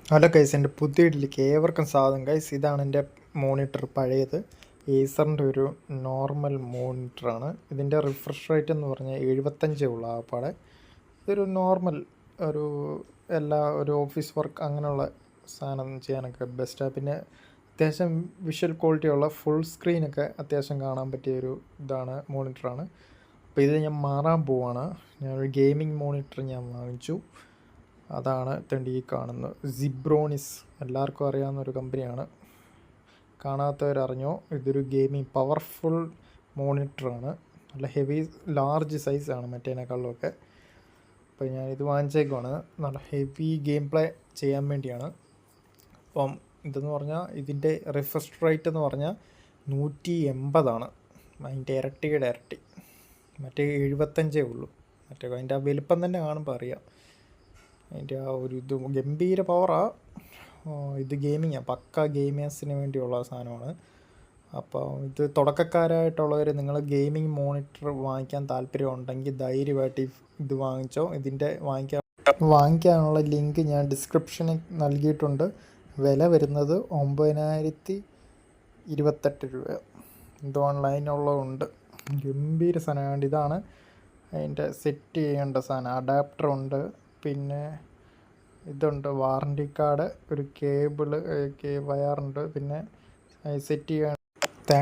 Hello guys, എൻ്റെ പുതിയ വീട്ടിലേക്ക് ഏവർക്കും സ്വാഗതം ഗൈസ്. ഇതാണ് എൻ്റെ മോണിറ്റർ, പഴയത് ഏസറിൻ്റെ ഒരു നോർമൽ മോണിറ്ററാണ്. ഇതിൻ്റെ റിഫ്രഷ് റേറ്റ് എന്ന് പറഞ്ഞാൽ 75 ഉള്ളൂ. ആപ്പാടെ ഇതൊരു നോർമൽ ഒരു ഒരു ഓഫീസ് വർക്ക് അങ്ങനെയുള്ള സാധനം ചെയ്യാനൊക്കെ ബെസ്റ്റാണ്. പിന്നെ അത്യാവശ്യം വിഷ്വൽ ക്വാളിറ്റിയുള്ള ഫുൾ സ്ക്രീനൊക്കെ അത്യാവശ്യം കാണാൻ പറ്റിയ ഒരു മോണിറ്ററാണ്. അപ്പോൾ ഇത് ഞാൻ മാറാൻ പോവാണ്. ഞാനൊരു ഗെയിമിംഗ് മോണിറ്റർ ഞാൻ വാങ്ങിച്ചു. അതാണ് ഈ കാണുന്നത് സിബ്രോണിസ്. എല്ലാവർക്കും അറിയാവുന്ന ഒരു കമ്പനിയാണ്, കാണാത്തവരറിഞ്ഞോ. ഇതൊരു ഗെയിമിംഗ് പവർഫുൾ മോണിറ്ററാണ്. നല്ല ഹെവി ലാർജ് സൈസാണ് മറ്റേതിനേക്കാളിലൊക്കെ. അപ്പോൾ ഞാനിത് വാങ്ങിച്ചേക്കുവാണ്. നല്ല ഹെവി ഗെയിം പ്ലേ ചെയ്യാൻ വേണ്ടിയാണ്. അപ്പം ഇതെന്ന് പറഞ്ഞാൽ ഇതിൻ്റെ റിഫ്രഷ് റേറ്റ് എന്ന് പറഞ്ഞാൽ 180 അതിൻ്റെ ഇരട്ടിയുടെ ഇരട്ടി. മറ്റേ 75 ഉള്ളൂ. അതിൻ്റെ ആ വലുപ്പം തന്നെ കാണുമ്പോൾ അറിയാം. അതിൻ്റെ ആ ഒരു ഇത് ഗംഭീര പവറാണ്. ഇത് ഗെയിമിങ്ങാണ്, പക്ക ഗെയിമേഴ്സിന് വേണ്ടിയുള്ള സാധനമാണ്. അപ്പോൾ ഇത് തുടക്കക്കാരായിട്ടുള്ളവർ നിങ്ങൾ ഗെയിമിംഗ് മോണിറ്റർ വാങ്ങിക്കാൻ താല്പര്യമുണ്ടെങ്കിൽ ധൈര്യമായിട്ട് ഇത് വാങ്ങിച്ചോ. ഇതിൻ്റെ വാങ്ങിക്കാനുള്ള ലിങ്ക് ഞാൻ ഡിസ്ക്രിപ്ഷനിൽ നൽകിയിട്ടുണ്ട്. വില വരുന്നത് 9,028 രൂപ. ഇത് ഓൺലൈനുള്ളതുണ്ട്. ഗംഭീര സാധനമാണ്. ഇതാണ് അതിൻ്റെ സെറ്റ് ചെയ്യേണ്ട സാധനം. അഡാപ്റ്ററുണ്ട്, പിന്നെ ഇതുണ്ട്, വാറണ്ടി കാർഡ്, ഒരു കേബിള് വയറുണ്ട്, പിന്നെ സെറ്റ് ചെയ്യാൻ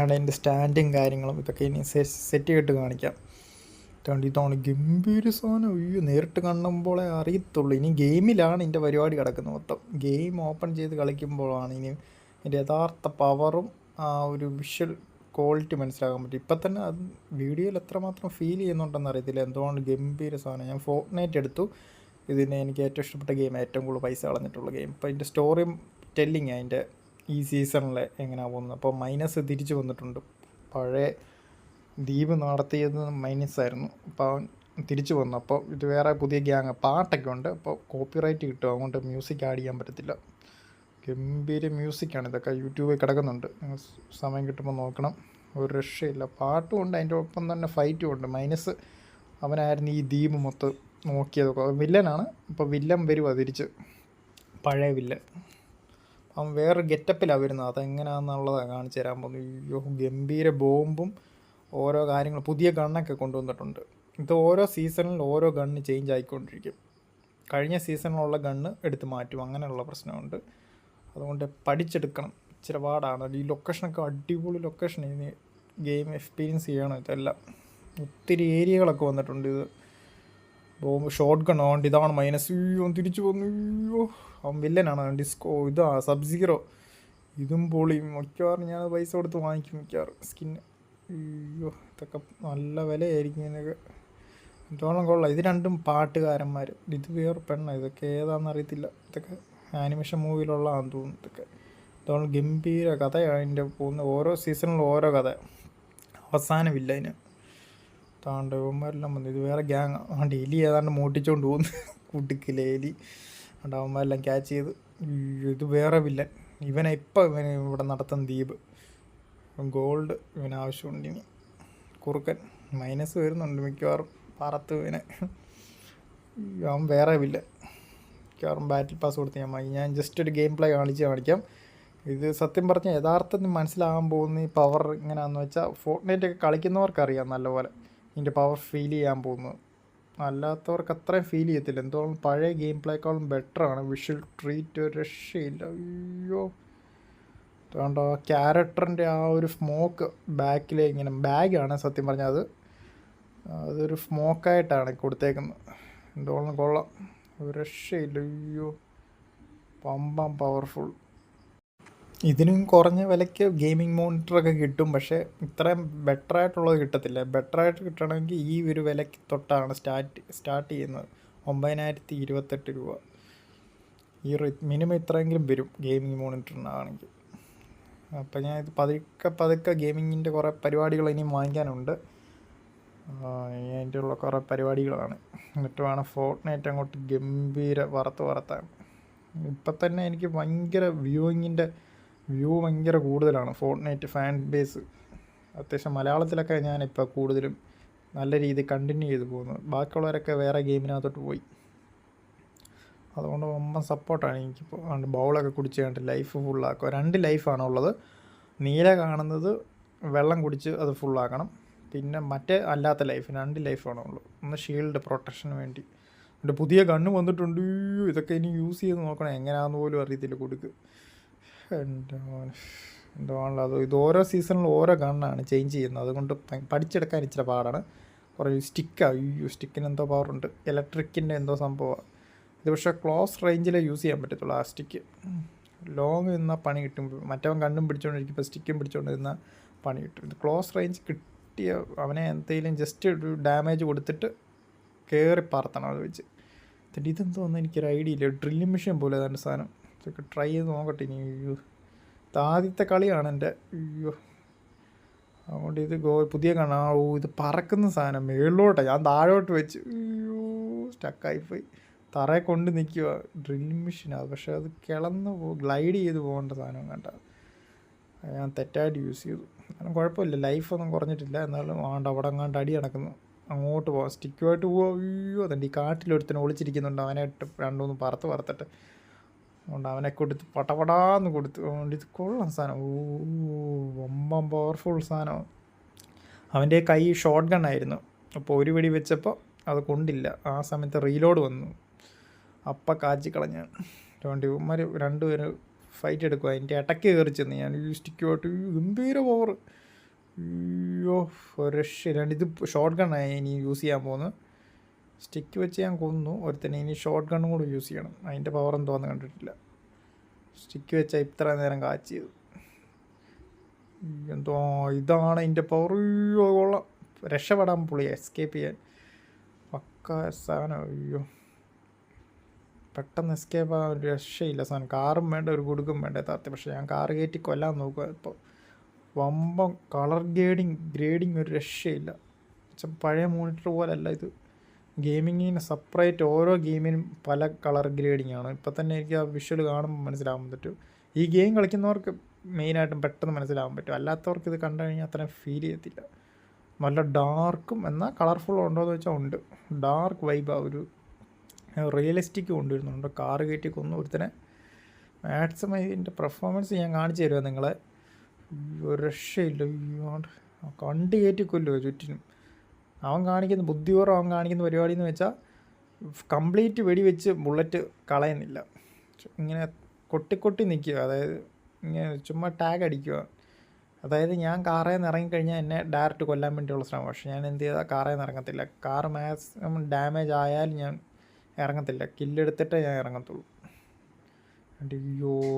അതിൻ്റെ സ്റ്റാൻഡും കാര്യങ്ങളും ഇതൊക്കെ ഇനി സെറ്റ് ചെയ്തിട്ട് കാണിക്കാം. ഇതാണ് ഗംഭീര സാധനം. അയ്യോ, നേരിട്ട് കാണുമ്പോഴേ അറിയത്തുള്ളൂ. ഇനി ഗെയിമിലാണ് ഇതിൻ്റെ പരിപാടി കിടക്കുന്നത് മൊത്തം. ഗെയിം ഓപ്പൺ ചെയ്ത് കളിക്കുമ്പോഴാണ് ഇനി ഇതിൻ്റെ യഥാർത്ഥ പവറും ആ ഒരു വിഷ്വൽ ക്വാളിറ്റി മനസ്സിലാക്കാൻ പറ്റും. ഇപ്പം തന്നെ അത് വീഡിയോയിൽ എത്രമാത്രം ഫീൽ ചെയ്യുന്നുണ്ടെന്ന് അറിയത്തില്ല. എന്തുകൊണ്ട് ഗംഭീര സാധനം. ഞാൻ ഫോർട്ട്നൈറ്റ് എടുത്തു. ഇതിന് എനിക്ക് ഏറ്റവും ഇഷ്ടപ്പെട്ട ഗെയിം, ഏറ്റവും കൂടുതൽ പൈസ കളഞ്ഞിട്ടുള്ള ഗെയിം. അപ്പോൾ അതിൻ്റെ സ്റ്റോറിയും ടെല്ലിങ് അതിൻ്റെ ഈ സീസണിൽ എങ്ങനെയാണ് പോകുന്നത്. അപ്പോൾ മൈനസ് തിരിച്ചു വന്നിട്ടുണ്ട്. പഴയ ദ്വീപ് നടത്തിയത് മൈനസായിരുന്നു, അപ്പോൾ അവൻ തിരിച്ചു വന്നു. അപ്പോൾ ഇത് വേറെ പുതിയ ഗ്യാങ്, പാട്ടൊക്കെ ഉണ്ട്. അപ്പോൾ കോപ്പിറൈറ്റ് കിട്ടും, അതുകൊണ്ട് മ്യൂസിക് ആഡ് ചെയ്യാൻ പറ്റത്തില്ല. ഗംഭീര മ്യൂസിക്കാണ്. ഇതൊക്കെ യൂട്യൂബിൽ കിടക്കുന്നുണ്ട്, സമയം കിട്ടുമ്പോൾ നോക്കണം. ഒരു രക്ഷയില്ല. പാട്ടും ഉണ്ട്, അതിൻ്റെ ഒപ്പം തന്നെ ഫൈറ്റും ഉണ്ട്. മൈനസ് അവനായിരുന്നു ഈ ദ്വീപ് മൊത്തം നോക്കിയതൊക്കെ. വില്ലനാണ്. ഇപ്പോൾ വില്ലൻ വരുവാ തിരിച്ച്, പഴയ വില്ലൻ. അവൻ വേറൊരു ഗെറ്റപ്പിലാണ് വരുന്നത്. അതെങ്ങനെയാണെന്നുള്ളതാണ് കാണിച്ചു തരാൻ പോകുന്നത്. അയ്യോ, ഗംഭീര ബോംബും ഓരോ കാര്യങ്ങൾ, പുതിയ ഗണ്ണൊക്കെ കൊണ്ടുവന്നിട്ടുണ്ട്. ഇത് ഓരോ സീസണിൽ ഓരോ ഗണ്ണ് ചേഞ്ച് ആയിക്കൊണ്ടിരിക്കും. കഴിഞ്ഞ സീസണിലുള്ള ഗണ്ണ് എടുത്ത് മാറ്റും, അങ്ങനെയുള്ള പ്രശ്നമുണ്ട്. അതുകൊണ്ട് പഠിച്ചെടുക്കണം, ഇച്ചിരി പാടാണ്. ഈ ലൊക്കേഷനൊക്കെ അടിപൊളി ലൊക്കേഷൻ. ഇതിന് ഗെയിം എക്സ്പീരിയൻസ് ചെയ്യണം ഇതെല്ലാം. ഒത്തിരി ഏരിയകളൊക്കെ വന്നിട്ടുണ്ട്. ഇത് ബോംബ്, ഷോട്ട് ഗൺ ഉണ്ട്. ഇതാണ് മൈനസ്. അയ്യോ, തിരിച്ചു പോന്നു. അയ്യോ, അവൻ വില്ലനാണ്. ഇതാ സബ് സീറോ. ഇതും പൊളിയും. മിക്കവാറും ഞാൻ പൈസ കൊടുത്ത് വാങ്ങിക്കും മിക്കവാറും സ്കിന്ന്. അയ്യോ, ഇതൊക്കെ നല്ല വിലയായിരിക്കും ഇതിനൊക്കെ. എന്തോളം കൊള്ളാം. ഇത് രണ്ടും പാട്ടുകാരന്മാർ. ഇത് വേറെ പെണ്ണ. ഇതൊക്കെ ഏതാണെന്ന് അറിയത്തില്ല. ഇതൊക്കെ ആനിമേഷൻ മൂവിയിലുള്ളതാണെന്ന് തോന്നുന്നു. ഇതൊക്കെ ഇതോളം ഗംഭീര കഥയാണ് അതിൻ്റെ പോകുന്നത്. ഓരോ സീസണിലും ഓരോ കഥ, അവസാനമില്ല അതിന്. താണ്ട് അവന്മാരെല്ലാം വന്നു. ഇത് വേറെ ഗ്യാങ് ആണ്ട്. എലി ഏതാണ്ട് മോട്ടിച്ചുകൊണ്ട് പോകുന്നു, കുട്ടിക്കില്ല എലി. അതുകൊണ്ട് അവന്മാരെല്ലാം ക്യാച്ച് ചെയ്ത്. ഇത് വേറെ വില്ലൻ. ഇവന് ഇവിടെ നടത്തുന്ന ദ്വീപ്. ഗോൾഡ് ഇവന് ആവശ്യമുണ്ട്. ഇനി കുറുക്കൻ മൈനസ് വരുന്നുണ്ട് മിക്കവാറും പറത്ത് ഇവനെ. അവൻ വേറെ വില്ലൻ. മിക്കവാറും ബാറ്റിൽ പാസ് കൊടുത്ത് ഞാൻ ജസ്റ്റ് ഒരു ഗെയിം പ്ലേ കാണിക്കാം. ഇത് സത്യം പറഞ്ഞാൽ യഥാർത്ഥത്തിൽ മനസ്സിലാകാൻ പോകുന്ന ഈ പവർ എങ്ങനെയാണെന്ന് വെച്ചാൽ, ഫോർട്ട്നൈറ്റൊക്കെ കളിക്കുന്നവർക്കറിയാം നല്ലപോലെ ഇതിൻ്റെ പവർ ഫീൽ ചെയ്യാൻ പോകുന്നത്. അല്ലാത്തവർക്ക് അത്രയും ഫീൽ ചെയ്യത്തില്ല. എന്തുകൊണ്ടും പഴയ ഗെയിം പ്ലേക്കാളും ബെറ്ററാണ്. വിഷ്വൽ ട്രീറ്റ് ഒരു രക്ഷയില്ല. അയ്യോ, അതുകൊണ്ട് ആ ക്യാരക്ടറിൻ്റെ ആ ഒരു സ്മോക്ക് ബാക്കിൽ ഇങ്ങനെ, ബാഗാണ് സത്യം പറഞ്ഞാൽ, അതൊരു സ്മോക്കായിട്ടാണ് കൊടുത്തേക്കുന്നത്. എന്തുകൊണ്ടും കൊള്ളാം, ഒരു രക്ഷയില്ല. അയ്യോ, പവർഫുൾ. ഇതിനും കുറഞ്ഞ വിലയ്ക്ക് ഗെയിമിംഗ് മോണിറ്ററൊക്കെ കിട്ടും, പക്ഷേ ഇത്രയും ബെറ്ററായിട്ടുള്ളത് കിട്ടത്തില്ല. ബെറ്ററായിട്ട് കിട്ടണമെങ്കിൽ ഈ ഒരു വിലയ്ക്ക് തൊട്ടാണ് സ്റ്റാർട്ട് ചെയ്യുന്നത്. 9,028 രൂപ. ഈ മിനിമം ഇത്രയെങ്കിലും വരും ഗെയിമിംഗ് മോണിറ്ററിനാണെങ്കിൽ. അപ്പോൾ ഞാൻ ഇത് പതുക്കെ ഗെയിമിങ്ങിൻ്റെ കുറേ പരിപാടികൾ ഇനിയും വാങ്ങിക്കാനുണ്ട്. അതിൻ്റെ ഉള്ള കുറേ പരിപാടികളാണ്. എന്നിട്ട് വേണം ഫോർട്ട്നൈറ്റ് അങ്ങോട്ട് ഗംഭീര വറുത്താൻ. ഇപ്പം തന്നെ എനിക്ക് ഭയങ്കര വ്യൂ ഭയങ്കര കൂടുതലാണ്. ഫോർട്ട്നൈറ്റ് ഫാൻ ബേസ് അത്യാവശ്യം മലയാളത്തിലൊക്കെ ഞാനിപ്പോൾ കൂടുതലും നല്ല രീതിയിൽ കണ്ടിന്യൂ ചെയ്ത് പോകുന്നത്. ബാക്കിയുള്ളവരൊക്കെ വേറെ ഗെയിമിനകത്തോട്ട് പോയി. അതുകൊണ്ട് വമ്പൻ സപ്പോർട്ടാണ് എനിക്കിപ്പോൾ. അതുകൊണ്ട് ബൗളൊക്കെ കുടിച്ച് കണ്ടിട്ട് ലൈഫ് ഫുള്ളാക്കുക. 2 ലൈഫാണുള്ളത്. നീല കാണുന്നത് വെള്ളം കുടിച്ച് അത് ഫുള്ളാക്കണം. പിന്നെ മറ്റേ അല്ലാത്ത ലൈഫ് 2 ലൈഫാണുള്ളൂ. ഒന്ന് ഷീൽഡ് പ്രൊട്ടക്ഷന് വേണ്ടി. എൻ്റെ പുതിയ ഗണ്ണ് വന്നിട്ടുണ്ട്. ഇതൊക്കെ ഇനി യൂസ് ചെയ്ത് നോക്കണം, എങ്ങനെയാണെന്ന് പോലും അറിയത്തില്ല കൊടുക്ക്. എൻ്റെ എന്താണല്ലോ അത്. ഇത് ഓരോ സീസണിലും ഓരോ ഗണ്ണാണ് ചേഞ്ച് ചെയ്യുന്നത്. അതുകൊണ്ട് പഠിച്ചെടുക്കാൻ ഇച്ചിരി പാടാണ്. കുറേ സ്റ്റിക്കിന് എന്തോ പവറുണ്ട്, ഇലക്ട്രിക്കിൻ്റെ എന്തോ സംഭവമാണ് ഇത്. പക്ഷേ ക്ലോസ് റേഞ്ചിലേ യൂസ് ചെയ്യാൻ പറ്റത്തുള്ളൂ ആ സ്റ്റിക്ക്. ലോങ് നിന്നാൽ പണി കിട്ടും. മറ്റവൻ കണ്ണും പിടിച്ചുകൊണ്ടിരിക്കുമ്പോൾ സ്റ്റിക്കും പിടിച്ചുകൊണ്ടിരുന്നാൽ പണി കിട്ടും. ഇത് ക്ലോസ് റേഞ്ച് കിട്ടിയ അവനെ എന്തെങ്കിലും ജസ്റ്റ് ഒരു ഡാമേജ് കൊടുത്തിട്ട് കയറി പറത്തണം അത് വെച്ച്. എന്നിട്ട് ഇതെന്തോന്ന് എനിക്കൊരു ഐഡിയ ഇല്ല. ഡ്രില്ലിംഗ് മെഷീൻ പോലെ ഏതാണ്ട് സാധനം. ഇതൊക്കെ ട്രൈ ചെയ്ത് നോക്കട്ടെ ഇനി. ഇത് ആദ്യത്തെ കളിയാണ് എൻ്റെ. അതുകൊണ്ട് ഇത് പുതിയ കാണാം. ഇത് പറക്കുന്ന സാധനം മേളിലോട്ടാണ്. ഞാൻ താഴോട്ട് വെച്ച് സ്റ്റക്കായിപ്പോയി. തറയെ കൊണ്ട് നിൽക്കുക. ഡ്രില്ലിംഗ് മെഷീനാണ്, പക്ഷേ അത് ഗ്ലൈഡ് ചെയ്ത് പോകേണ്ട സാധനം കണ്ട. ഞാൻ തെറ്റായിട്ട് യൂസ് ചെയ്തു. കാരണം കുഴപ്പമില്ല, ലൈഫൊന്നും കുറഞ്ഞിട്ടില്ല. എന്നാലും അവിടെ അങ്ങാണ്ട് അടി നടക്കുന്നു. അങ്ങോട്ട് പോകാം, സ്റ്റിക്കുമായിട്ട് പോവാം. അതുകൊണ്ട് ഈ കാട്ടിലൊരുത്തനെ ഒളിച്ചിരിക്കുന്നുണ്ട്. അവനെ ഇട്ട് 2-3 പറത്തിട്ട് അതുകൊണ്ട് അവനെ കൊടുത്ത് പടപടാന്ന് കൊടുത്തു. അതുകൊണ്ട് ഇത് കൊള്ളാം സാധനം. വമ്പം പവർഫുൾ സാധനം. അവൻ്റെ കൈ ഷോട്ട് ഗണ്ണായിരുന്നു. അപ്പോൾ ഒരു വെടി വെച്ചപ്പോൾ അത് കൊണ്ടില്ല. ആ സമയത്ത് റീലോഡ് വന്നു. അപ്പം കാച്ചിക്കളഞ്ഞാണ്. അതുകൊണ്ട് ഇവന്മാർ 2 പേര് ഫൈറ്റ് എടുക്കുക. അതിൻ്റെ ഇടയ്ക്ക് കയറി ചെന്ന് ഞാൻ ഈ സ്റ്റിക്കുമായിട്ട് ഗംഭീര പവർ. ഒരു രക്ഷയില്ലാണ്ട്. ഇത് ഷോട്ട് ഗണ്ണായി ഇനി യൂസ് ചെയ്യാൻ പോകുന്നത്. സ്റ്റിക്ക് വെച്ച് ഞാൻ കൊന്നു ഒരുത്തനെ. ഇനി ഷോട്ട് ഗണ്ണും കൂടെ യൂസ് ചെയ്യണം. അതിൻ്റെ പവർ എന്തോന്ന് കണ്ടിട്ടില്ല. സ്റ്റിക്ക് വെച്ചാൽ ഇത്ര നേരം കാച്ചിയത് എന്തോ. ഇതാണ് അതിൻ്റെ പവർ. കൊള്ളാം. രക്ഷപ്പെടാൻ പുള്ളി എസ്കേപ്പ് ചെയ്യാൻ പക്ക സാധനം. പെട്ടെന്ന് എസ്കേപ്പ് ആകാൻ ഒരു രക്ഷയില്ല സാധനം. കാറും വേണ്ട, ഒരു കൊടുക്കും വേണ്ട യഥാർത്ഥം. പക്ഷേ ഞാൻ കാറ് കയറ്റി കൊല്ലാൻ നോക്കുക ഇപ്പോൾ. വമ്പം കളർ ഗ്രേഡിങ് ഒരു രക്ഷയില്ല. പഴയ മോണിറ്റർ പോലല്ല ഇത്. ഗെയിമിങ്ങിന് സെപ്പറേറ്റ് ഓരോ ഗെയിമിനും പല കളർ ഗ്രേഡിങ് ആണ്. ഇപ്പം തന്നെ എനിക്ക് ആ വിഷ്വൽ കാണുമ്പോൾ മനസ്സിലാകാൻ പറ്റും. ഈ ഗെയിം കളിക്കുന്നവർക്ക് മെയിനായിട്ടും പെട്ടെന്ന് മനസ്സിലാകാൻ പറ്റും. അല്ലാത്തവർക്ക് ഇത് കണ്ടു കഴിഞ്ഞാൽ അത്രയും ഫീൽ ചെയ്യത്തില്ല. നല്ല ഡാർക്കും എന്നാൽ കളർഫുൾ ഉണ്ടോ എന്ന് വെച്ചാൽ ഉണ്ട്. ഡാർക്ക് വൈബാണ്. ഒരു റിയലിസ്റ്റിക് കൊണ്ടുവരുന്നുണ്ട്. കാറ് കയറ്റി കൊന്നു ഒരുത്തനെ. മാക്സിമം ഇതിൻ്റെ പെർഫോമൻസ് ഞാൻ കാണിച്ചു തരുമോ നിങ്ങളെ. ഒരു രക്ഷയില്ല. കണ്ട് കയറ്റി കൊല്ലുമോ ചുറ്റിനും. അവൻ കാണിക്കുന്ന ബുദ്ധിപൂർവ്വം അവൻ കാണിക്കുന്ന പരിപാടി എന്ന് വെച്ചാൽ കംപ്ലീറ്റ് വെടിവെച്ച് ബുള്ളറ്റ് കളയുന്നില്ല. ഇങ്ങനെ കൊട്ടി നിൽക്കുക. അതായത് ഇങ്ങനെ ചുമ്മാ ടാഗ് അടിക്കുക. അതായത് ഞാൻ കാറിൽ നിന്ന് ഇറങ്ങിക്കഴിഞ്ഞാൽ എന്നെ ഡയറക്റ്റ് കൊല്ലാൻ വേണ്ടിയുള്ള ശ്രമം. പക്ഷേ ഞാൻ എന്ത് ചെയ്താൽ കാറിൽ നിന്ന് ഇറങ്ങത്തില്ല. കാർ മാക്സിമം ഡാമേജ് ആയാലും ഞാൻ ഇറങ്ങത്തില്ല. കില്ലെടുത്തിട്ടേ ഞാൻ ഇറങ്ങത്തുള്ളൂ.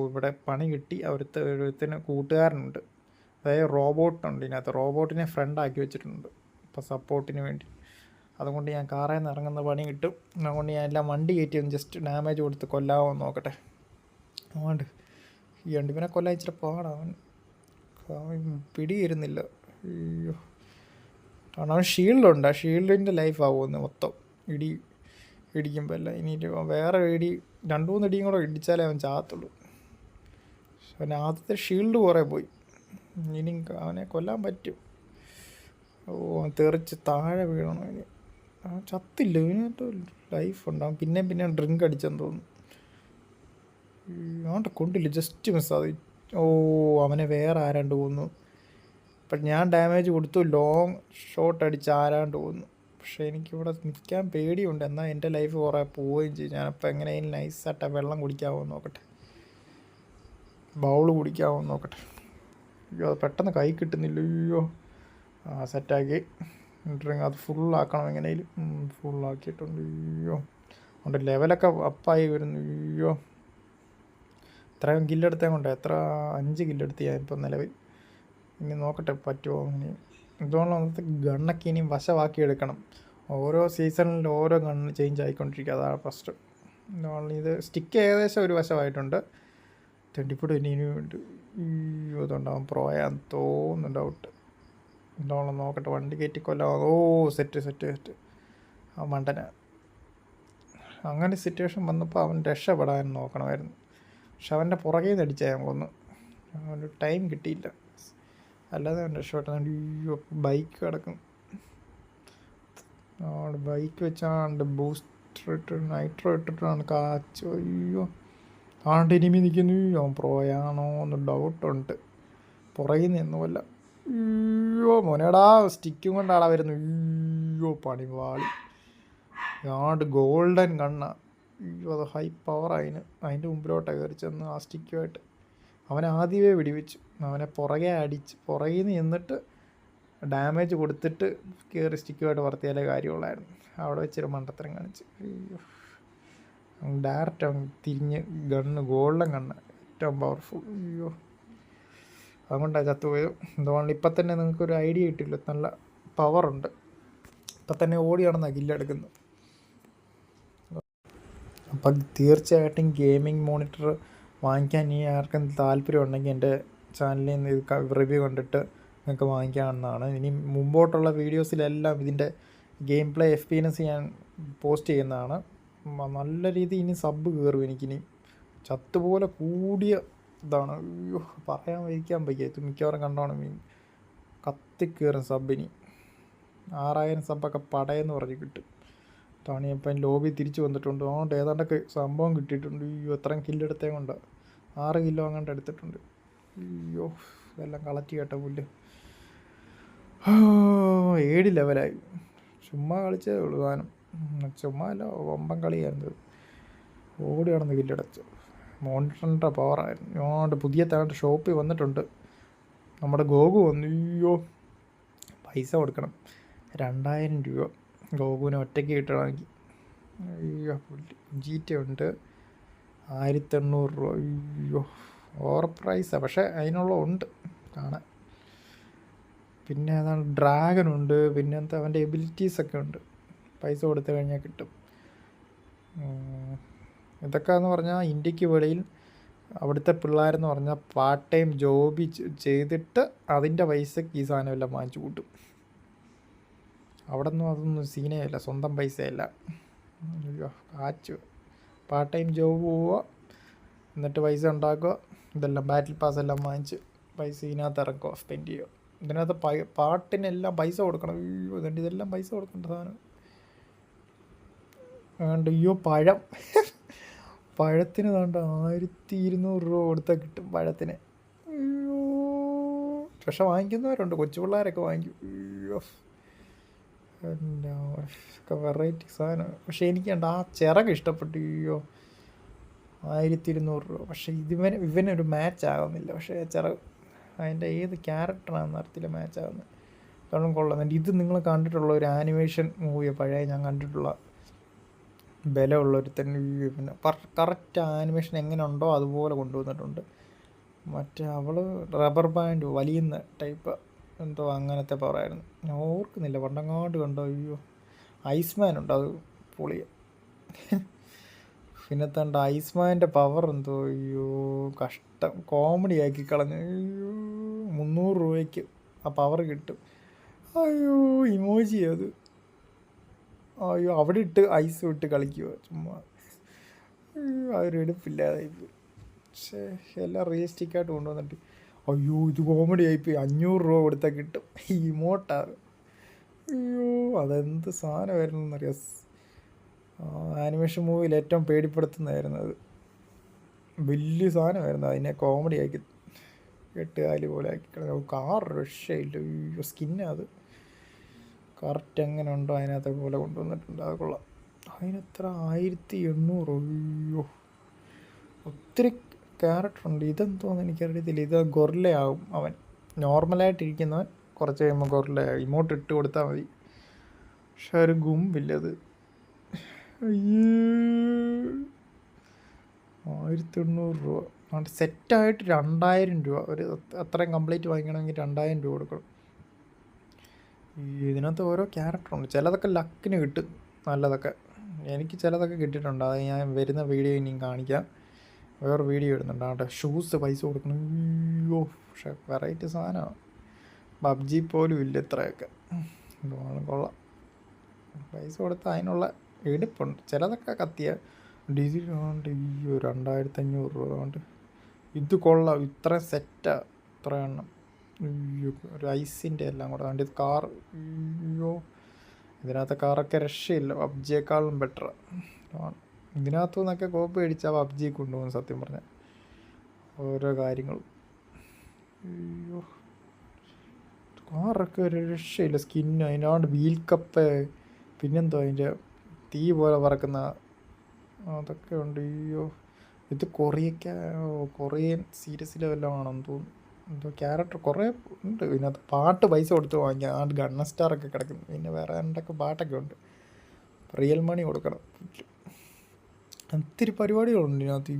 ഇവിടെ പണി കിട്ടി. ഒരുത്തിന് കൂട്ടുകാരനുണ്ട്. അതായത് റോബോട്ടുണ്ട് ഇതിനകത്ത്. റോബോട്ടിനെ ഫ്രണ്ടാക്കി വെച്ചിട്ടുണ്ട് ഇപ്പോൾ സപ്പോർട്ടിന് വേണ്ടി. അതുകൊണ്ട് ഞാൻ കാറിൽ നിന്ന് ഇറങ്ങുന്ന പണി കിട്ടും. അതുകൊണ്ട് ഞാൻ എല്ലാം വണ്ടി കയറ്റി ഒന്ന് ജസ്റ്റ് ഡാമേജ് കൊടുത്ത് കൊല്ലാമോ നോക്കട്ടെ. അതുകൊണ്ട് ഈ അണ്ടിപ്പിനെ കൊല്ലാൻ ഇച്ചിരി പാടാണ്. പിടി വരുന്നില്ല. കാരണം അവൻ ഷീൽഡുണ്ട്. ആ ഷീൽഡിൻ്റെ ലൈഫ് ആവുമെന്ന് മൊത്തം ഇടിക്കുമ്പോൾ അല്ല. ഇനി വേറെ 2-3 ഇടിയും കൂടെ ഇടിച്ചാലേ അവൻ ചാകത്തുള്ളൂ. അവൻ ആദ്യത്തെ ഷീൽഡ് കുറേ പോയി. ഇനി അവനെ കൊല്ലാൻ പറ്റും. തെറിച്ച് താഴെ വീഴണം. അവന് ചത്തില്ല. ഇതിനകത്ത് ലൈഫ് ഉണ്ടാവും. പിന്നെ ഡ്രിങ്ക് അടിച്ചെന്ന് തോന്നുന്നു. അവൻ്റെ കൊണ്ടില്ല, ജസ്റ്റ് മിസ്സായി. അവനെ വേറെ ആരാണ്ട് പോകുന്നു. അപ്പം ഞാൻ ഡാമേജ് കൊടുത്തു. ലോങ് ഷോട്ട് അടിച്ച് ആരാണ്ട് പോകുന്നു. പക്ഷേ എനിക്കിവിടെ നിൽക്കാൻ പേടിയുണ്ട്. എന്നാൽ എൻ്റെ ലൈഫ് കുറേ പോവുകയും ചെയ്യും. ഞാനപ്പോൾ എങ്ങനെയും നൈസായിട്ട് വെള്ളം കുടിക്കാമോ നോക്കട്ടെ. ബൗള് കുടിക്കാമോ നോക്കട്ടെ. അത് പെട്ടെന്ന് കൈ കിട്ടുന്നില്ല. സെറ്റാക്കി ഡ്രിങ്ക് അത് ഫുള്ളാക്കണം എങ്ങനെയും. ഫുള്ളാക്കിയിട്ടുണ്ട്. അതുകൊണ്ട് ലെവലൊക്കെ അപ്പായി വരുന്നു. ഇത്രയും കില്ലെടുത്തേ കൊണ്ട് 5 കില്ലെടുത്ത് ഞാൻ ഇപ്പോൾ നിലവിൽ. ഇനി നോക്കട്ടെ പറ്റുമോ. ഇനി ഇതുകൊണ്ട് അന്നത്തെ ഗണ്ണൊക്കെ ഇനിയും വശമാക്കി എടുക്കണം. ഓരോ സീസണിൽ ഓരോ ഗണ്ണ് ചേഞ്ച് ആയിക്കൊണ്ടിരിക്കുക. അതാണ് ഫസ്റ്റ്. ഇത് സ്റ്റിക്ക് ഏകദേശം ഒരു വശമായിട്ടുണ്ട്. തെണ്ടിപ്പിടും ഇനിയും ഉണ്ട്. ഇതുണ്ടാവും പ്രോയാന്ന് തോന്നുന്നു. ഡൗട്ട് എന്താണോ നോക്കട്ടെ. വണ്ടി കയറ്റി കൊല്ലാം. സെറ്റ് ആ മണ്ടന. അങ്ങനെ സിറ്റുവേഷൻ വന്നപ്പോൾ അവൻ രക്ഷപ്പെടാൻ നോക്കണമായിരുന്നു. പക്ഷെ അവൻ്റെ പുറകെ നിന്ന് അടിച്ചാൽ ഞാൻ കൊന്നു. അവന് ടൈം കിട്ടിയില്ല. അല്ലാതെ അവൻ രക്ഷപ്പെട്ട ബൈക്ക് കിടക്കും. ബൈക്ക് വെച്ചാണ്ട് നൈട്രോ ഇട്ടിട്ടാണ് കാച്ചു. അയ്യോ ആണ്ട് ഇനിമി നിൽക്കുന്നു. അവൻ പ്രോയാണോ എന്ന് ഡൗട്ടുണ്ട്. പുറകിൽ നിന്നുമല്ല. അയ്യോ മോനേടാ സ്റ്റിക്കും കൊണ്ടാടാ വരുന്നു. അയ്യോ പണി വാളി. ആണ്ട് ഗോൾഡൻ കണ്ണ. അയ്യോ അത് ഹൈ പവർ അതിൻ്റെ മുമ്പിലോട്ടാണ് കയറി ചെന്ന് ആ സ്റ്റിക്കുമായിട്ട് അവനെ ആദ്യമേ വെടിവെച്ചു. അവനെ പുറകെ അടിച്ച് പുറകിൽ നിന്ന് നിന്നിട്ട് ഡാമേജ് കൊടുത്തിട്ട് കയറി സ്റ്റിക്കുമായിട്ട് വർത്തിയാലേ കാര്യമുള്ളായിരുന്നു. അവിടെ വെച്ചൊരു മണ്ടത്തരം കാണിച്ച്. അയ്യോ ഡയറക്റ്റ് അവൻ തിരിഞ്ഞ് ഗണ്ണ് ഗോൾഡൻ കണ്ണ് ഏറ്റവും പവർഫുൾ. അയ്യോ അതുകൊണ്ടാണ് ചത്തുപോയത്. എന്തുകൊണ്ട് ഇപ്പം തന്നെ നിങ്ങൾക്കൊരു ഐഡിയ കിട്ടില്ല. നല്ല പവറുണ്ട്. ഇപ്പം തന്നെ ഓടി നടന്നാണ് കില്ലെടുക്കുന്നത്. അപ്പം തീർച്ചയായിട്ടും ഗെയിമിംഗ് മോണിറ്റർ വാങ്ങിക്കാൻ ഇനി ആർക്കും താല്പര്യം ഉണ്ടെങ്കിൽ എൻ്റെ ചാനലിൽ നിന്ന് ഇത് റിവ്യൂ കണ്ടിട്ട് നിങ്ങൾക്ക് വാങ്ങിക്കാവുന്നതാണ്. ഇനി മുമ്പോട്ടുള്ള വീഡിയോസിലെല്ലാം ഇതിൻ്റെ ഗെയിം പ്ലേ എക്സ്പീരിയൻസ് ഞാൻ പോസ്റ്റ് ചെയ്യുന്നതാണ്. നല്ല രീതിയിൽ ഇനി സബ് കയറും എനിക്കിനി. ചത്തുപോലെ കൂടിയ ഇതാണ്. അയ്യോ പറയാൻ വയ്ക്കാൻ വയ്യ. ഇത് മിക്കവാറും കണ്ടോണം കത്തിക്കയറും സബിനി. 6000 സബ്ബൊക്കെ പടയെന്ന് പറഞ്ഞ് കിട്ടും. താണിയപ്പം ലോബി തിരിച്ചു വന്നിട്ടുണ്ട്. അതുകൊണ്ട് ഏതാണ്ടൊക്കെ സംഭവം കിട്ടിയിട്ടുണ്ട്. അയ്യോ എത്രയും കില്ലെടുത്തേ കൊണ്ട് 6 കിലോ അങ്ങോട്ട് എടുത്തിട്ടുണ്ട്. അയ്യോ ഇതെല്ലാം കളക്ട് കേട്ട പുല്ല്. 7 ലെവലായി. ചുമ്മാ കളിച്ചേ ഉള്ളൂ സാധനം. ചുമ്മാ അല്ല വമ്പൻ കളിയായിരുന്നത്. ഓടി നടന്ന് കില്ലടച്ചു. മോണിറ്ററിൻ്റെ പവറായിരുന്നു. അതുകൊണ്ട് പുതിയ താണ്ട് ഷോപ്പിൽ വന്നിട്ടുണ്ട്. നമ്മുടെ ഗോകു വന്നു. അയ്യോ പൈസ കൊടുക്കണം 2000 രൂപ ഗോകുവിനെ ഒറ്റയ്ക്ക് കിട്ടണമെങ്കിൽ. അയ്യോ GTA ഉണ്ട് 1800 രൂപ. അയ്യോ ഓവർ പ്രൈസാണ്. പക്ഷേ അതിനുള്ള ഉണ്ട് കാണാൻ. പിന്നെ ഏതാണ് ഡ്രാഗനുണ്ട്. പിന്നെ എന്താ അവൻ്റെ എബിലിറ്റീസൊക്കെ ഉണ്ട്. പൈസ കൊടുത്തു കഴിഞ്ഞാൽ കിട്ടും. ഇതൊക്കെ എന്ന് പറഞ്ഞാൽ ഇന്ത്യക്ക് വെളിയിൽ അവിടുത്തെ പിള്ളേരെന്ന് പറഞ്ഞാൽ പാർട്ട് ടൈം ജോബ് ചെയ്തിട്ട് അതിൻ്റെ പൈസക്ക് ഈ സാധനമെല്ലാം വാങ്ങിച്ചു കൂട്ടും. അവിടെ നിന്നും അതൊന്നും സീനേയല്ല. സ്വന്തം പൈസയല്ല. അയ്യോ കാച്ചു. പാർട്ട് ടൈം ജോബ് പോവുക, എന്നിട്ട് പൈസ ഉണ്ടാക്കുക, ഇതെല്ലാം ബാറ്റിൽ പാസ് എല്ലാം വാങ്ങിച്ച് പൈസ ഇതിനകത്ത് ഇറക്കുക, സ്പെൻഡ് ചെയ്യുക. ഇതിനകത്ത് പാട്ടിനെല്ലാം പൈസ കൊടുക്കണം. അയ്യോ എന്നിട്ട് ഇതെല്ലാം പൈസ കൊടുക്കേണ്ട സാധനം. അതുകൊണ്ട് അയ്യോ പഴത്തിന് വേണ്ട 1200 രൂപ കൊടുത്താൽ കിട്ടും പഴത്തിന്. അയ്യോ പക്ഷെ വാങ്ങിക്കുന്നവരുണ്ട്. കൊച്ചു പിള്ളേരൊക്കെ വാങ്ങിക്കും. അയ്യോ ഒക്കെ വെറൈറ്റി സാധനം. പക്ഷേ എനിക്ക് കണ്ട ആ ചിറക് ഇഷ്ടപ്പെട്ടു. അയ്യോ 1200 രൂപ. പക്ഷേ ഇവനൊരു മാച്ച് ആകുന്നില്ല. പക്ഷേ ചിറക് അതിൻ്റെ ഏത് ക്യാരക്ടറാണെന്ന് അറിയത്തില്ല മാച്ച് ആകുന്നത്. കാരണം കൊള്ളുന്നുണ്ട്. ഇത് നിങ്ങൾ കണ്ടിട്ടുള്ള ഒരു ആനിമേഷൻ മൂവിയോ പഴയ ഞാൻ കണ്ടിട്ടുള്ള ബലമുള്ളൊരു തന്നെ. പിന്നെ കറക്റ്റ് ആനിമേഷൻ എങ്ങനെ ഉണ്ടോ അതുപോലെ കൊണ്ടുവന്നിട്ടുണ്ട്. മറ്റേ അവൾ റബ്ബർ ബാൻഡ് വലിയുന്ന ടൈപ്പ് എന്തോ അങ്ങനത്തെ പവറായിരുന്നു. ഞാൻ ഓർക്കുന്നില്ല. പണ്ടങ്ങാണ്ട് കണ്ടോ. അയ്യോ ഐസ്മാൻ ഉണ്ട്. അത് പൊളിയ. പിന്നെ തണ്ട ഐസ്മാൻ്റെ പവർ എന്തോ. അയ്യോ കഷ്ടം. കോമഡി ആക്കി കളഞ്ഞു. അയ്യോ 300 രൂപയ്ക്ക് ആ പവർ കിട്ടും. അയ്യോ ഇമോജി അത്. അയ്യോ അവിടെ ഇട്ട് ഐസ് വിട്ട് കളിക്കുക ചുമ്മാ. അതൊരു എടുപ്പില്ലാതായി. പക്ഷേ എല്ലാം റിയലിസ്റ്റിക്കായിട്ട് കൊണ്ടുവന്നിട്ട് അയ്യോ ഇത് കോമഡി ആയിപ്പോയി. 500 രൂപ കൊടുത്താൽ കിട്ടും ഇമോട്ടാണ്. അയ്യോ അതെന്ത് സാധനമായിരുന്നെന്നറിയാം. ആനിമേഷൻ മൂവിയിൽ ഏറ്റവും പേടിപ്പെടുത്തുന്നതായിരുന്നു അത്. വലിയ സാധനമായിരുന്നു. അതിനെ കോമഡി ആക്കി 8 കാല് പോലെ ആക്കി കാർ രക്ഷയില്ല. അയ്യോ സ്കിന്നത് കറക്റ്റ് എങ്ങനെ ഉണ്ടോ അതിനകത്തെ പോലെ കൊണ്ടുവന്നിട്ടുണ്ട്. അത് കൊള്ളാം. അതിനെത്ര 1800. അയ്യോ ഒത്തിരി ക്യാരക്ടറുണ്ട്. ഇതെന്തോന്ന് എനിക്കറിയത്തില്ല. ഇത് ഗൊറില്ലയാകും അവൻ. നോർമലായിട്ടിരിക്കുന്നവൻ കുറച്ച് കഴിയുമ്പോൾ ഗൊറില്ലയാകും. ഇമോട്ട് ഇട്ട് കൊടുത്താൽ മതി. പക്ഷെ ഒരു ഗുമ്പില്ലത്. അയ്യോ 1800 രൂപ. അതുകൊണ്ട് സെറ്റായിട്ട് 2000 രൂപ. ഒരു അത്രയും കംപ്ലീറ്റ് വാങ്ങിക്കണമെങ്കിൽ 2000 രൂപ കൊടുക്കണം. ഇതിനകത്ത് ഓരോ ക്യാരക്ടറുണ്ട്. ചിലതൊക്കെ ലക്കിന് കിട്ടും നല്ലതൊക്കെ. എനിക്ക് ചിലതൊക്കെ കിട്ടിയിട്ടുണ്ട്. അത് ഞാൻ വരുന്ന വീഡിയോ ഇനിയും കാണിക്കാം. വേറെ വീഡിയോ ഇടുന്നുണ്ട്. അവിടെ ഷൂസ് പൈസ കൊടുക്കണം. അയ്യോ പക്ഷെ വെറൈറ്റി സാധനമാണ്. പബ്ജി പോലും ഇല്ല ഇത്രയൊക്കെ. കൊള്ളാം. പൈസ കൊടുത്താൽ അതിനുള്ള എടുപ്പുണ്ട്. ചിലതൊക്കെ കത്തിയ ഡിസി കൊണ്ട്. അയ്യോ 2500 രൂപ കൊണ്ട് ഇത് കൊള്ളാം. ഇത്രയും സെറ്റാണ്. ഇത്ര എണ്ണം. അയ്യോ ഒരു ഐസിൻ്റെ എല്ലാം കൂടെ. അതുകൊണ്ട് ഇത് കാർ. അയ്യോ ഇതിനകത്തെ കാറൊക്കെ രക്ഷയില്ല, പബ്ജിയേക്കാളും ബെറ്റർ. ഇതിനകത്തു നിന്നൊക്കെ കോപ്പി അടിച്ചാൽ പബ്ജി കൊണ്ടുപോകും സത്യം പറഞ്ഞാൽ ഓരോ കാര്യങ്ങളും. അയ്യോ, കാറൊക്കെ ഒരു രക്ഷയില്ല. സ്കിന്ന് അതിനാണ്ട് വീൽ കപ്പ്, പിന്നെന്തോ അതിൻ്റെ തീ പോലെ പറക്കുന്ന അതൊക്കെ ഉണ്ട്. അയ്യോ, ഇത് കൊറിയൻ സീരീസിലെ വല്ലതും ആണെന്ന് തോന്നുന്നു. എന്തോ ക്യാരക്ടർ കുറേ ഉണ്ട് ഇതിനകത്ത്. പാട്ട് പൈസ കൊടുത്ത് വാങ്ങിക്കാം. ആ ഗണ്ണ സ്റ്റാറൊക്കെ കിടക്കുന്നു. പിന്നെ വേറെ എന്തൊക്കെ പാട്ടൊക്കെ ഉണ്ട്. റിയൽ മണി കൊടുക്കണം. ഒത്തിരി പരിപാടികളുണ്ട് ഇതിനകത്ത്.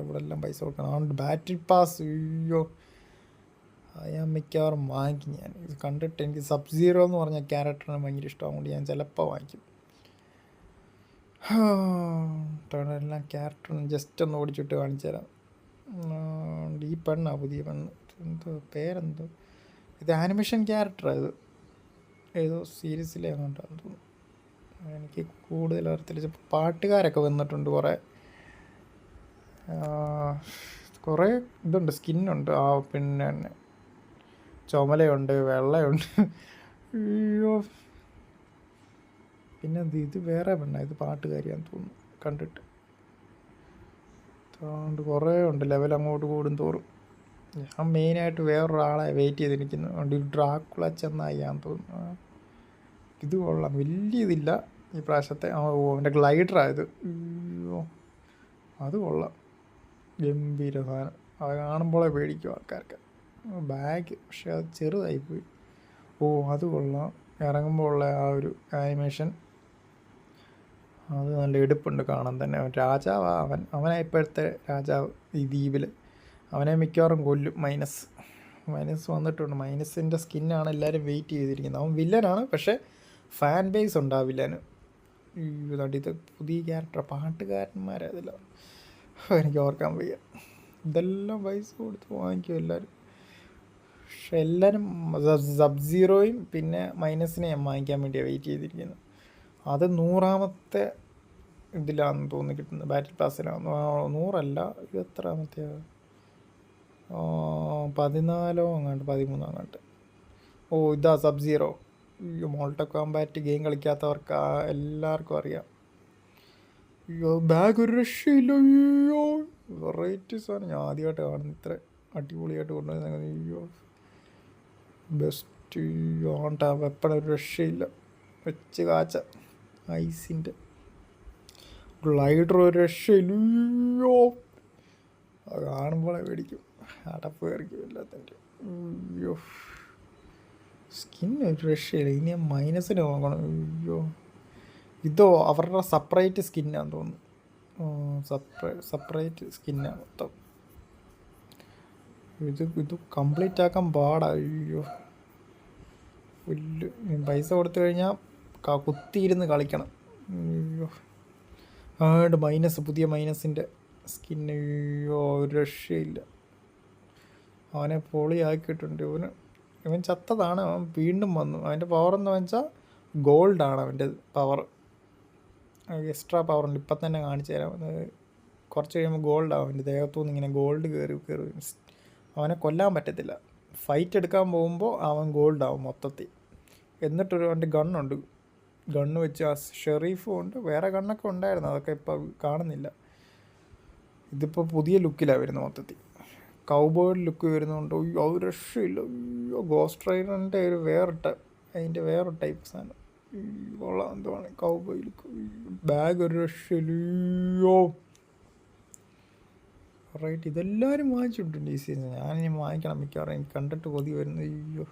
ഇവിടെ എല്ലാം പൈസ കൊടുക്കണം. അതുകൊണ്ട് ബാറ്ററി പാസ്, അയ്യോ ഞാൻ മിക്കവാറും വാങ്ങിക്കും. ഞാൻ ഇത് കണ്ടിട്ട് എനിക്ക് സബ് സീറോ എന്ന് പറഞ്ഞ ക്യാരക്ടറിനെ ഭയങ്കര ഇഷ്ടമാകുകൊണ്ട് ഞാൻ ചിലപ്പോൾ വാങ്ങിക്കും. എല്ലാം ക്യാരക്ടറിന് ജസ്റ്റ് ഒന്ന് ഓടിച്ചിട്ട് കാണിച്ചു തരാം. ഈ പെണ്ണാ പുതിയ പെണ്ണ്, എന്തോ പേരെന്തോ, ഇത് ആനിമേഷൻ ക്യാരക്ടറാണ്. ഇത് ഏതോ സീരീസിലെ അങ്ങോട്ടാന്ന് തോന്നുന്നു. എനിക്ക് കൂടുതൽ അറിയത്തില്ല. പാട്ടുകാരൊക്കെ വന്നിട്ടുണ്ട് കുറേ ഇതുണ്ട്, സ്കിന്നുണ്ട്. ആ പിന്നെ ചുമലയുണ്ട്, വെള്ളയുണ്ട്. അയ്യോ, പിന്നെ ഇത് വേറെ പെണ്ണ, ഇത് പാട്ടുകാരിയാന്ന് തോന്നുന്നു കണ്ടിട്ട്. അതുകൊണ്ട് കുറേ ഉണ്ട്, ലെവൽ അങ്ങോട്ട് കൂടും തോറും. ഞാൻ മെയിനായിട്ട് വേറൊരാളെ വെയിറ്റ് ചെയ്തിരിക്കുന്നു. അതുകൊണ്ട് ഈ ഡ്രാക്കുള ചെന്നായിയാന്ന് തോന്നുന്നു. ഇത് കൊള്ളാം, വലിയ ഇതില്ല ഈ പ്രാവശ്യത്തെ. അവൻ്റെ ഗ്ലൈഡറായത്. അയ്യോ, അത് കൊള്ളാം, ഗംഭീര സാധനം. അത് കാണുമ്പോഴേ പേടിക്കും ആൾക്കാർക്ക്. ബാഗ് പക്ഷെ അത് ചെറുതായിപ്പോയി. അത് കൊള്ളാം. ഇറങ്ങുമ്പോൾ ഉള്ള ആ ഒരു ആനിമേഷൻ അത് നല്ല എടുപ്പുണ്ട് കാണാൻ തന്നെ. രാജാവാ അവനെ ഇപ്പോഴത്തെ രാജാവ് ഈ ദ്വീപിൽ. അവനെ മിക്കവാറും കൊല്ലും. മൈനസ് വന്നിട്ടുണ്ട്. മൈനസിൻ്റെ സ്കിന്നാണ് എല്ലാവരും വെയിറ്റ് ചെയ്തിരിക്കുന്നത്. അവൻ വില്ലനാണ്, പക്ഷേ ഫാൻ ബേസ് ഉണ്ട് ആ വില്ലന്. ഇത് പുതിയ ക്യാരക്ടർ, പാട്ടുകാരന്മാരതില്ല, എനിക്ക് ഓർക്കാൻ വയ്യ. ഇതെല്ലാം പൈസ കൊടുത്ത് വാങ്ങിക്കും എല്ലാവരും. പക്ഷെ എല്ലാവരും സബ് സീറോയും പിന്നെ മൈനസിനെ ഞാൻ വാങ്ങിക്കാൻ വേണ്ടിയാണ് വെയിറ്റ് ചെയ്തിരിക്കുന്നത്. അത് 100ാമത്തെ ഇതിലാണെന്ന് തോന്നി കിട്ടുന്നത്, ബാറ്റിൽ പാസ്സിലാണ്. 100അല്ല, ഇത് എത്രാമത്തെ, 14 അങ്ങാണ്ട് 13 അങ്ങാണ്ട്. ഇതാ Sub Zero. Mortal Kombat game കളിക്കാത്തവർക്ക് എല്ലാവർക്കും അറിയാം. അയ്യോ, ബാഗ് ഒരു രക്ഷയില്ല. അയ്യോ, വെറൈറ്റി സാധനം. ഞാൻ ആദ്യമായിട്ട് കാണുന്നു ഇത്ര അടിപൊളിയായിട്ട് കൊണ്ടുവരുന്നത്. അയ്യോ, ബെസ്റ്റ്. വെപ്പൺ ഒരു രക്ഷയില്ല, വെച്ച് കാച്ച. ഐസിൻ്റെ ഗ്ലൈഡർ ഒരു രക്ഷയില്ല. അയ്യോ, അത് കാണുമ്പോഴേ മേടിക്കും, അടപ്പ് കയറിക്കും എല്ലാത്തിൻ്റെ. അയ്യോ, സ്കിൻ ഒരു രക്ഷയില്ല. ഇനി മൈനസിന് നോക്കണം. അയ്യോ, ഇതോ അവരുടെ സെപ്പറേറ്റ് സ്കിന്നാന്ന് തോന്നുന്നു. സെപ്പറേറ്റ് സ്കിന്നാണ് മൊത്തം. ഇത് കംപ്ലീറ്റ് ആക്കാൻ പാടാ. അയ്യോ, പുല്ല്. പൈസ കൊടുത്തു കഴിഞ്ഞാൽ കുത്തിയിരുന്ന് കളിക്കണം. അയ്യോ, പുതിയ മൈനസിൻ്റെ സ്കിന്ന്. അയ്യോ, ഒരു രക്ഷയില്ല. അവനെ പൊളിയാക്കിയിട്ടുണ്ട്. ഇവൻ ചത്തതാണ്, അവൻ വീണ്ടും വന്നു. അവൻ്റെ പവർ എന്ന് വെച്ചാൽ ഗോൾഡാണ് അവൻ്റെ പവർ. എക്സ്ട്രാ പവറുണ്ട്, ഇപ്പം തന്നെ കാണിച്ചു തരാം. കുറച്ച് കഴിയുമ്പോൾ ഗോൾഡാവും അവൻ്റെ ദേഹത്തുനിന്ന്. ഇങ്ങനെ ഗോൾഡ് കയറി അവനെ കൊല്ലാൻ പറ്റത്തില്ല. ഫൈറ്റ് എടുക്കാൻ പോകുമ്പോൾ അവൻ ഗോൾഡാവും മൊത്തത്തിൽ. എന്നിട്ടൊരു അവൻ്റെ ഗണ്ണുണ്ട്, ഗണ്ണ് വെച്ച് ആ ഷെറീഫും ഉണ്ട്, വേറെ ഗണ്ണൊക്കെ ഉണ്ടായിരുന്നു, അതൊക്കെ ഇപ്പോൾ കാണുന്നില്ല. ഇതിപ്പോൾ പുതിയ ലുക്കിലാണ് വരുന്നത് മൊത്തത്തിൽ. കൗബോയ് ലുക്ക് വരുന്നുണ്ട്. അയ്യോ, ഒരു രക്ഷയില്ല. അയ്യോ, ഗോസ്റ്റ് റൈഡറിൻ്റെ അതിൻ്റെ വേറെ ടൈപ്പ് സാധനം. കൊള്ളാം, എന്തുവാണ് കൗബോയ് ലുക്ക്. ബാഗ് ഒരു രക്ഷയില്ല. അയ്യോ, റൈറ്റ്. ഇതെല്ലാവരും വാങ്ങിച്ചിട്ടുണ്ട് ഈ സീസൺ. ഞാനിനി വാങ്ങിക്കണം മിക്കവാറും. എനിക്ക് കണ്ടിട്ട് കൊതി വരുന്നു. അയ്യോ,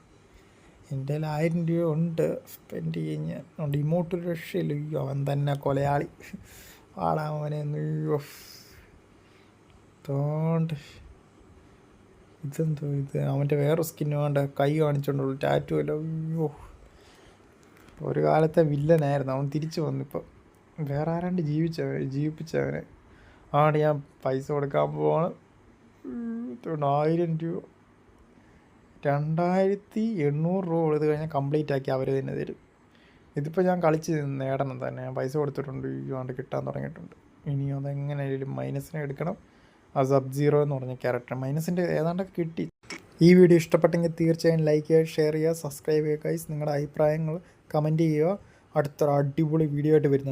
എൻ്റെ കയ്യിൽ 1000 രൂപ ഉണ്ട് സ്പെൻഡ് കഴിഞ്ഞാൽ. അതുകൊണ്ട് ഇമോട്ടൊരു രക്ഷയില്ല. അയ്യോ, അവൻ തന്നെ കൊലയാളി, പാടാമോനെ. അയ്യോ, തോണ്ട് ഇതെന്തോ, ഇത് അവൻ്റെ വേറെ സ്കിന്ന് വേണ്ട, കൈ കാണിച്ചോണ്ടുള്ളൂ, ടാറ്റു അല്ല. അയ്യോ, ഒരു കാലത്തെ വില്ലനായിരുന്നു, അവൻ തിരിച്ചു വന്നു. ഇപ്പം വേറെ ആരാണ്ട് ജീവിപ്പിച്ചവനെ. ആണ് ഞാൻ പൈസ കൊടുക്കാൻ പോവാണ്. 1000 രൂപ, 2800 രൂപ കൊടുത്ത് കഴിഞ്ഞാൽ കംപ്ലീറ്റ് ആക്കി അവർ തന്നെ തരും. ഇതിപ്പോൾ ഞാൻ കളിച്ച് നേടണം തന്നെ. ഞാൻ പൈസ കൊടുത്തിട്ടുണ്ട്, അതുകൊണ്ട് കിട്ടാൻ തുടങ്ങിയിട്ടുണ്ട്. ഇനി അതെങ്ങനെയായാലും മൈനസിനെ എടുക്കണം. ആ സബ് സീറോ എന്ന് പറഞ്ഞ ക്യാരക്ടർ മൈനസിൻ്റെ ഏതാണ്ടൊക്കെ കിട്ടി. ഈ വീഡിയോ ഇഷ്ടപ്പെട്ടെങ്കിൽ തീർച്ചയായും ലൈക്ക് ചെയ്യുക, ഷെയർ ചെയ്യുക, സബ്സ്ക്രൈബ് ചെയ്യുക ഗൈസ്. നിങ്ങളുടെ അഭിപ്രായങ്ങൾ കമൻറ്റ് ചെയ്യുക. അടുത്തൊരു അടിപൊളി വീഡിയോ ആയിട്ട് വരുന്നത്.